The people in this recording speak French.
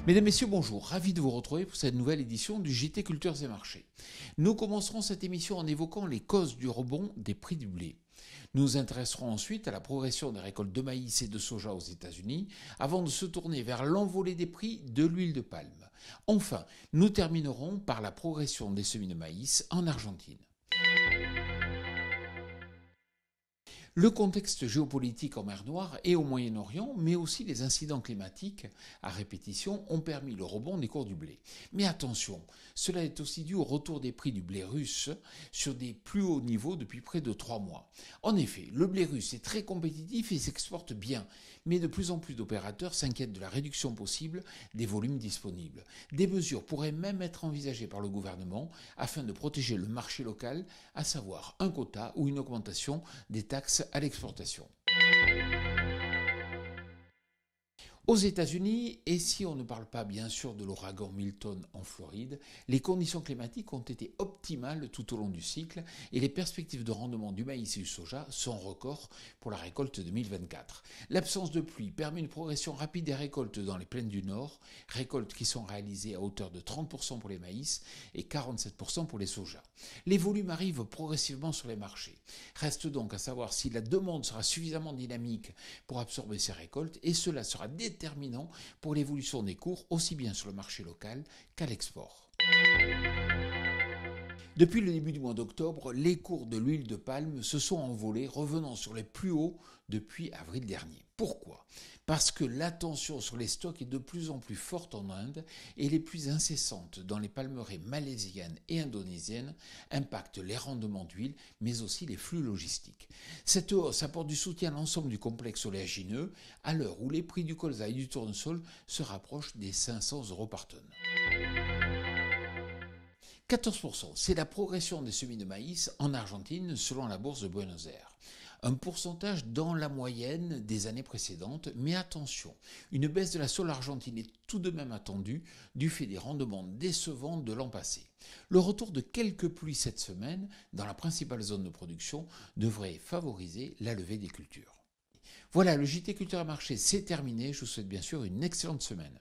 Mesdames, Messieurs, bonjour. Ravi de vous retrouver pour cette nouvelle édition du JT Cultures et Marchés. Nous commencerons cette émission en évoquant les causes du rebond des prix du blé. Nous nous intéresserons ensuite à la progression des récoltes de maïs et de soja aux États-Unis avant de se tourner vers l'envolée des prix de l'huile de palme. Enfin, nous terminerons par la progression des semis de maïs en Argentine. Le contexte géopolitique en mer Noire et au Moyen-Orient, mais aussi les incidents climatiques à répétition ont permis le rebond des cours du blé. Mais attention, cela est aussi dû au retour des prix du blé russe sur des plus hauts niveaux depuis près de 3 mois. En effet, le blé russe est très compétitif et s'exporte bien, mais de plus en plus d'opérateurs s'inquiètent de la réduction possible des volumes disponibles. Des mesures pourraient même être envisagées par le gouvernement afin de protéger le marché local, à savoir un quota ou une augmentation des taxes à l'exportation. Aux États-Unis, et si on ne parle pas bien sûr de l'ouragan Milton en Floride, les conditions climatiques ont été optimales tout au long du cycle et les perspectives de rendement du maïs et du soja sont records pour la récolte 2024. L'absence de pluie permet une progression rapide des récoltes dans les plaines du Nord, récoltes qui sont réalisées à hauteur de 30% pour les maïs et 47% pour les sojas. Les volumes arrivent progressivement sur les marchés. Reste donc à savoir si la demande sera suffisamment dynamique pour absorber ces récoltes et cela sera déterminant pour l'évolution des cours aussi bien sur le marché local qu'à l'export. Depuis le début du mois d'octobre, les cours de l'huile de palme se sont envolés, revenant sur les plus hauts depuis avril dernier. Pourquoi ? Parce que la tension sur les stocks est de plus en plus forte en Inde et les pluies incessantes dans les palmeraies malaisiennes et indonésiennes impactent les rendements d'huile, mais aussi les flux logistiques. Cette hausse apporte du soutien à l'ensemble du complexe oléagineux à l'heure où les prix du colza et du tournesol se rapprochent des 500 € par tonne. 14%, c'est la progression des semis de maïs en Argentine selon la bourse de Buenos Aires. Un pourcentage dans la moyenne des années précédentes, mais attention, une baisse de la sole argentine est tout de même attendue du fait des rendements décevants de l'an passé. Le retour de quelques pluies cette semaine dans la principale zone de production devrait favoriser la levée des cultures. Voilà, le JT Culture et Marché, c'est terminé. Je vous souhaite bien sûr une excellente semaine.